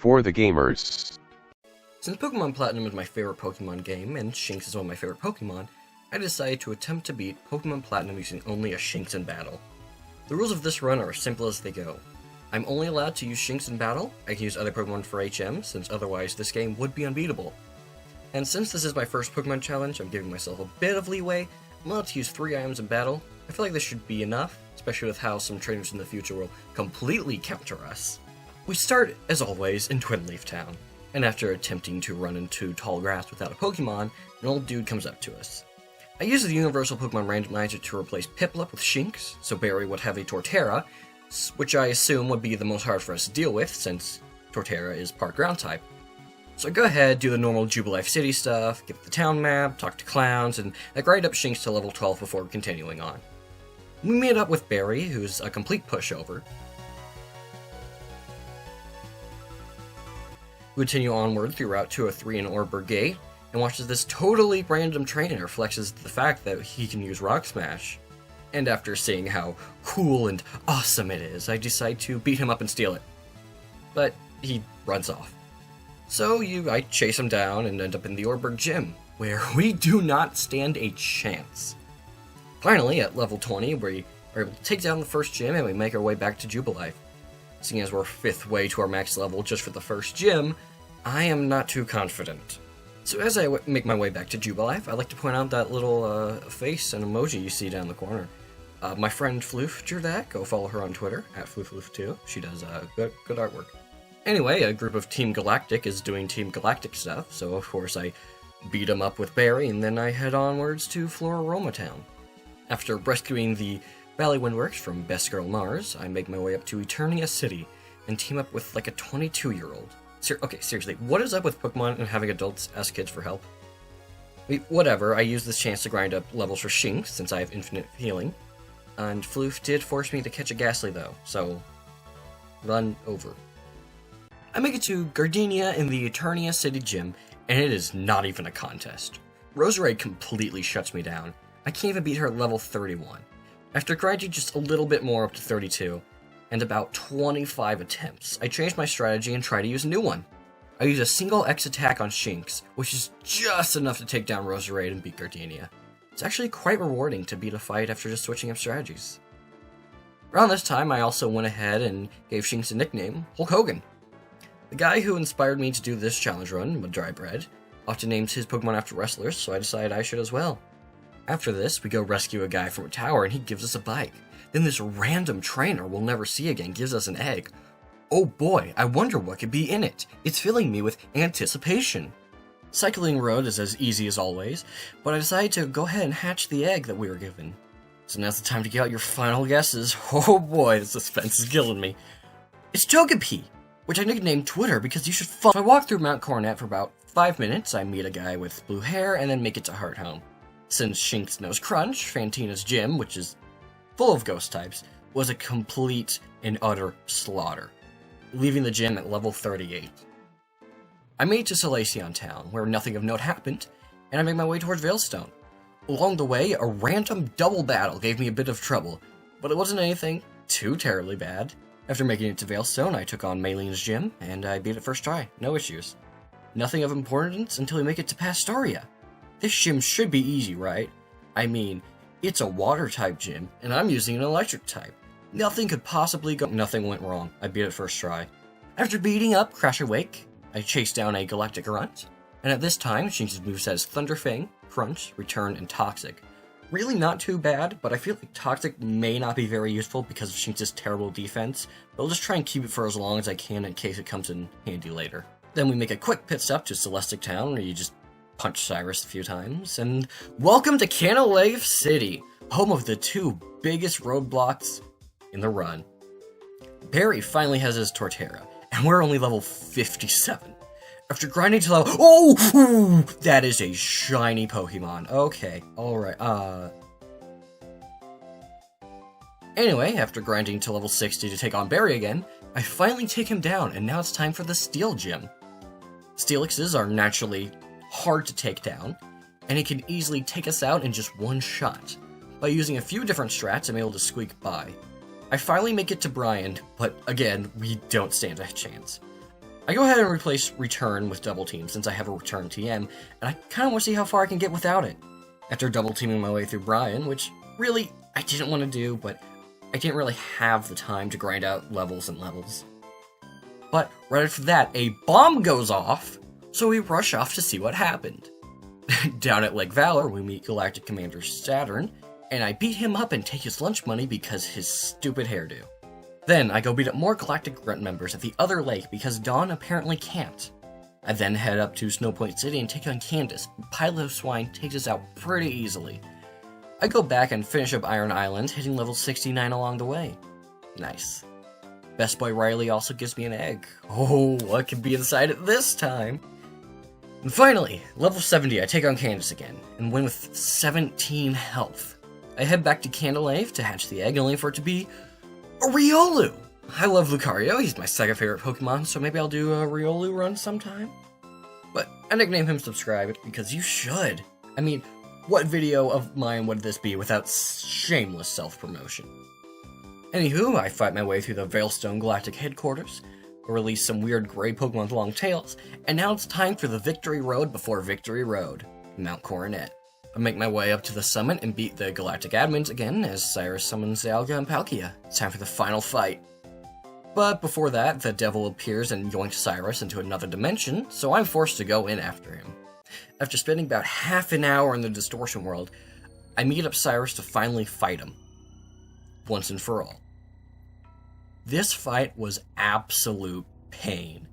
for the gamers. Since Pokemon Platinum is my favorite Pokemon game, and Shinx is one of my favorite Pokemon, I decided to attempt to beat Pokemon Platinum using only a Shinx in battle. The rules of this run are as simple as they go. I'm only allowed to use Shinx in battle. I can use other Pokemon for HM, since otherwise this game would be unbeatable. And since this is my first Pokemon challenge, I'm giving myself a bit of leeway. I'm allowed to use 3 items in battle. I feel like this should be enough, especially with how some trainers in the future will completely counter us. We start, as always, in Twinleaf Town, and after attempting to run into tall grass without a Pokemon, an old dude comes up to us. I use the Universal Pokemon Randomizer to replace Piplup with Shinx, so Barry would have a Torterra, which I assume would be the most hard for us to deal with, since Torterra is part ground type. So I go ahead, do the normal Jubilife City stuff, get the town map, talk to clowns, and I grind up Shinx to level 12 before continuing on. We meet up with Barry, who's a complete pushover. We continue onward through Route 203 in Orberg Gate, and watches this totally random trainer flexes the fact that he can use Rock Smash. And after seeing how cool and awesome it is, I decide to beat him up and steal it. But he runs off. So I chase him down and end up in the Orberg Gym, where we do not stand a chance. Finally, at level 20, we are able to take down the first gym and we make our way back to Jubilife. Seeing as we're 5th way to our max level just for the first gym, I am not too confident. So as I make my way back to Jubilife, I'd like to point out that little face and emoji you see down the corner. My friend Floof drew that. Go follow her on Twitter, @FloofLoof2. She does good artwork. Anyway, a group of Team Galactic is doing Team Galactic stuff, so of course I beat them up with Barry, and then I head onwards to Floraroma Town. After rescuing the Valley Windworks from Best Girl Mars, I make my way up to Eternia City and team up with like a 22-year-old. Okay, seriously, what is up with Pokemon and having adults ask kids for help? Whatever, I use this chance to grind up levels for Shinx, since I have infinite healing. And Floof did force me to catch a Ghastly though, so run over. I make it to Gardenia in the Eternia City Gym, and it is not even a contest. Roserade completely shuts me down. I can't even beat her at level 31. After grinding just a little bit more up to 32, and about 25 attempts, I change my strategy and try to use a new one. I use a single X attack on Shinx, which is just enough to take down Roserade and beat Gardenia. It's actually quite rewarding to beat a fight after just switching up strategies. Around this time, I also went ahead and gave Shinx a nickname, Hulk Hogan. The guy who inspired me to do this challenge run, Drybread, often names his Pokemon after wrestlers, so I decided I should as well. After this, we go rescue a guy from a tower and he gives us a bike. Then this random trainer we'll never see again gives us an egg. Oh boy, I wonder what could be in it. It's filling me with anticipation. Cycling Road is as easy as always, but I decided to go ahead and hatch the egg that we were given. So now's the time to get out your final guesses. Oh boy, the suspense is killing me. It's Togepi, which I nicknamed Twitter because you should follow. So I walk through Mount Coronet for about 5 minutes, I meet a guy with blue hair, and then make it to Hearthome. Since Shinx knows Crunch, Fantina's gym, which is full of ghost types, was a complete and utter slaughter, leaving the gym at level 38. I made it to Solaceon Town, where nothing of note happened, and I made my way towards Veilstone. Along the way, a random double battle gave me a bit of trouble, but it wasn't anything too terribly bad. After making it to Veilstone, I took on Maylene's gym, and I beat it first try, no issues. Nothing of importance until we make it to Pastoria. This gym should be easy, right? I mean, it's a water-type gym, and I'm using an electric type. Nothing could possibly go. Nothing went wrong. I beat it first try. After beating up Crash Awake, I chased down a Galactic Grunt, and at this time, Shinx's moveset is Thunderfang, Crunch, Return, and Toxic. Really not too bad, but I feel like Toxic may not be very useful because of Shinx's terrible defense, but I'll just try and keep it for as long as I can in case it comes in handy later. Then we make a quick pit stop to Celestic Town, where you just punch Cyrus a few times, and welcome to Canalave City, home of the 2 biggest roadblocks in the run. Barry finally has his Torterra, and we're only level 57. After grinding to level— oh! That is a shiny Pokemon. Okay, alright, Anyway, after grinding to level 60 to take on Barry again, I finally take him down, and now it's time for the Steel Gym. Steelixes are naturally hard to take down, and it can easily take us out in just one shot. By using a few different strats, I'm able to squeak by. I finally make it to Brian, but again, we don't stand a chance. I go ahead and replace Return with Double Team since I have a Return TM, and I kind of want to see how far I can get without it. After double teaming my way through Brian, which really I didn't want to do, but I didn't really have the time to grind out levels and levels. But right after that, a bomb goes off, so we rush off to see what happened. Down at Lake Valor, we meet Galactic Commander Saturn, and I beat him up and take his lunch money because his stupid hairdo. Then I go beat up more Galactic Grunt members at the other lake because Dawn apparently can't. I then head up to Snowpoint City and take on Candace. Pilot of Swine takes us out pretty easily. I go back and finish up Iron Island, hitting level 69 along the way. Nice. Best Boy Riley also gives me an egg. Oh, what could be inside it this time? And finally, level 70, I take on Candace again, and win with 17 health. I head back to Candelave to hatch the egg, only for it to be a Riolu! I love Lucario, he's my second favorite Pokemon, so maybe I'll do a Riolu run sometime. But I nickname him Subscribe because you should. I mean, what video of mine would this be without shameless self-promotion? Anywho, I fight my way through the Veilstone Galactic Headquarters, release some weird gray Pokemon with long tails, and now it's time for the Victory Road before Victory Road, Mount Coronet. I make my way up to the summit and beat the Galactic Admins again as Cyrus summons Alga and Palkia. It's time for the final fight. But before that, the devil appears and yoinks Cyrus into another dimension, so I'm forced to go in after him. After spending about half an hour in the Distortion World, I meet up Cyrus to finally fight him. Once and for all. This fight was absolute pain.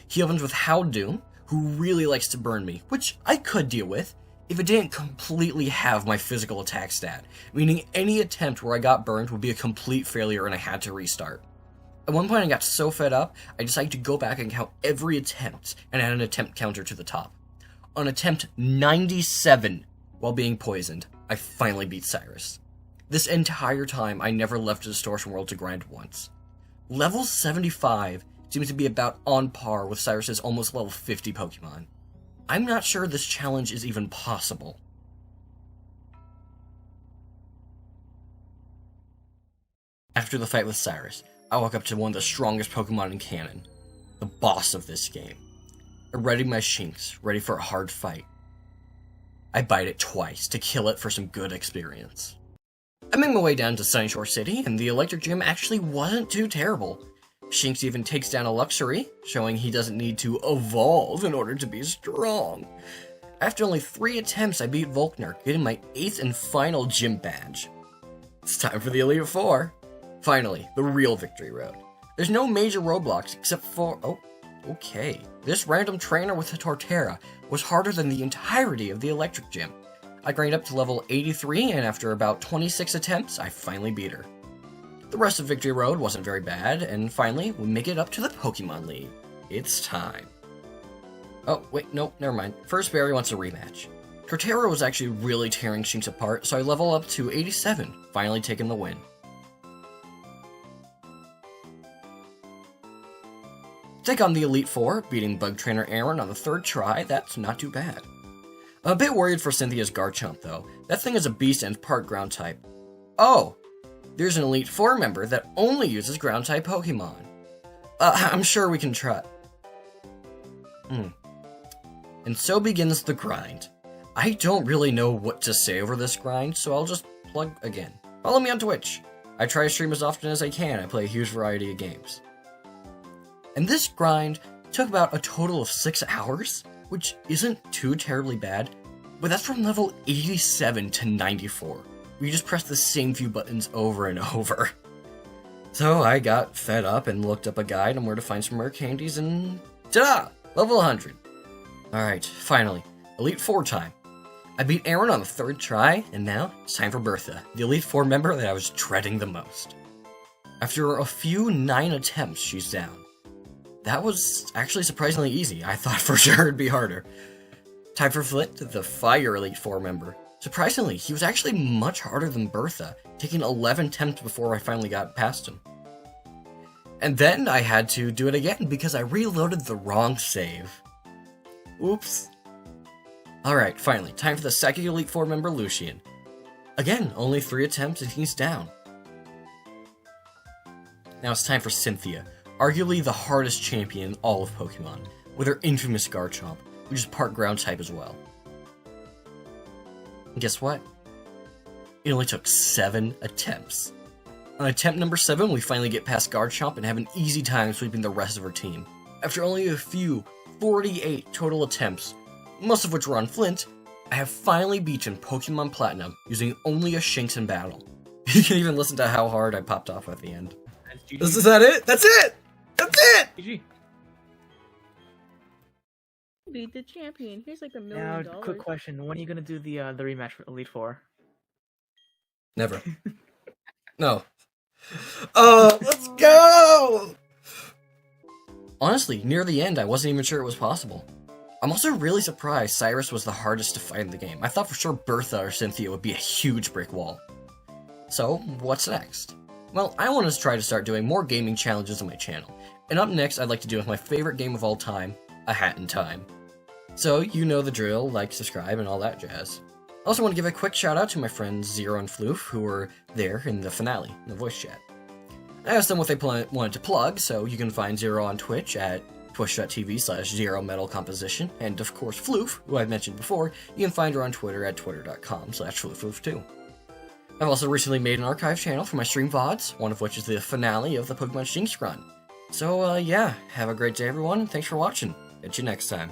He opens with Houndoom, who really likes to burn me, which I could deal with, if it didn't completely have my physical attack stat, meaning any attempt where I got burned would be a complete failure and I had to restart. At one point I got so fed up, I decided to go back and count every attempt and add an attempt counter to the top. On attempt 97, while being poisoned, I finally beat Cyrus. This entire time, I never left the Distortion World to grind once. Level 75 seems to be about on par with Cyrus's almost level 50 Pokemon. I'm not sure this challenge is even possible. After the fight with Cyrus, I walk up to one of the strongest Pokemon in canon, the boss of this game. I ready my Shinx, ready for a hard fight. I bite it twice to kill it for some good experience. I make my way down to Sunshore City, and the Electric Gym actually wasn't too terrible. Shinx even takes down a Luxury, showing he doesn't need to evolve in order to be strong. After only 3 attempts, I beat Volkner, getting my 8th and final gym badge. It's time for the Elite Four. Finally, the real Victory Road. There's no major roadblocks except for... oh, okay. This random trainer with a Torterra was harder than the entirety of the Electric Gym. I grind up to level 83, and after about 26 attempts, I finally beat her. The rest of Victory Road wasn't very bad, and finally, we make it up to the Pokemon League. It's time. Oh, wait, nope, never mind. First, Barry wants a rematch. Torterra was actually really tearing Shinx apart, so I level up to 87, finally taking the win. Take on the Elite Four, beating Bug Trainer Aaron on the 3rd try. That's not too bad. I'm a bit worried for Cynthia's Garchomp, though. That thing is a beast and part ground type. Oh! There's an Elite Four member that only uses ground type Pokemon. I'm sure we can try. And so begins the grind. I don't really know what to say over this grind, so I'll just plug again. Follow me on Twitch. I try to stream as often as I can. I play a huge variety of games. And this grind took about a total of 6 hours, which isn't too terribly bad, but that's from level 87 to 94. We just press the same few buttons over and over. So I got fed up and looked up a guide on where to find some rare candies, and ta-da! Level 100. Alright, finally, Elite Four time. I beat Aaron on the 3rd try, and now it's time for Bertha, the Elite Four member that I was dreading the most. After a few 9 attempts, she's down. That was actually surprisingly easy. I thought for sure it'd be harder. Time for Flint, the Fire Elite Four member. Surprisingly, he was actually much harder than Bertha, taking 11 attempts before I finally got past him. And then I had to do it again because I reloaded the wrong save. Oops. Alright, finally, time for the second Elite Four member, Lucian. Again, only 3 attempts and he's down. Now it's time for Cynthia, arguably the hardest champion in all of Pokemon, with her infamous Garchomp, which is part ground type as well. And guess what? It only took 7 attempts. On attempt number 7, we finally get past Garchomp and have an easy time sweeping the rest of her team. After only a few 48 total attempts, most of which were on Flint, I have finally beaten Pokemon Platinum using only a Shinx in battle. You can even listen to how hard I popped off at the end. Is that it? That's it! That's it! GG. Beat the champion. Here's like $1 million. Now, quick question: when are you gonna do the rematch for Elite Four? Never. No. Oh, let's go! Honestly, near the end, I wasn't even sure it was possible. I'm also really surprised Cyrus was the hardest to fight in the game. I thought for sure Bertha or Cynthia would be a huge brick wall. So, what's next? Well, I want to try to start doing more gaming challenges on my channel. And up next, I'd like to do my favorite game of all time, A Hat in Time. So, you know the drill, like, subscribe, and all that jazz. I also want to give a quick shout out to my friends Zero and Floof, who were there in the finale, in the voice chat. I asked them what they wanted to plug, so you can find Zero on Twitch at twitch.tv/ZeroMetalComposition, and of course Floof, who I mentioned before, you can find her on Twitter at twitter.com/FloofFloof2. I've also recently made an archive channel for my stream VODs, one of which is the finale of the Pokemon Shinx run. So yeah, have a great day everyone, and thanks for watching. Catch you next time.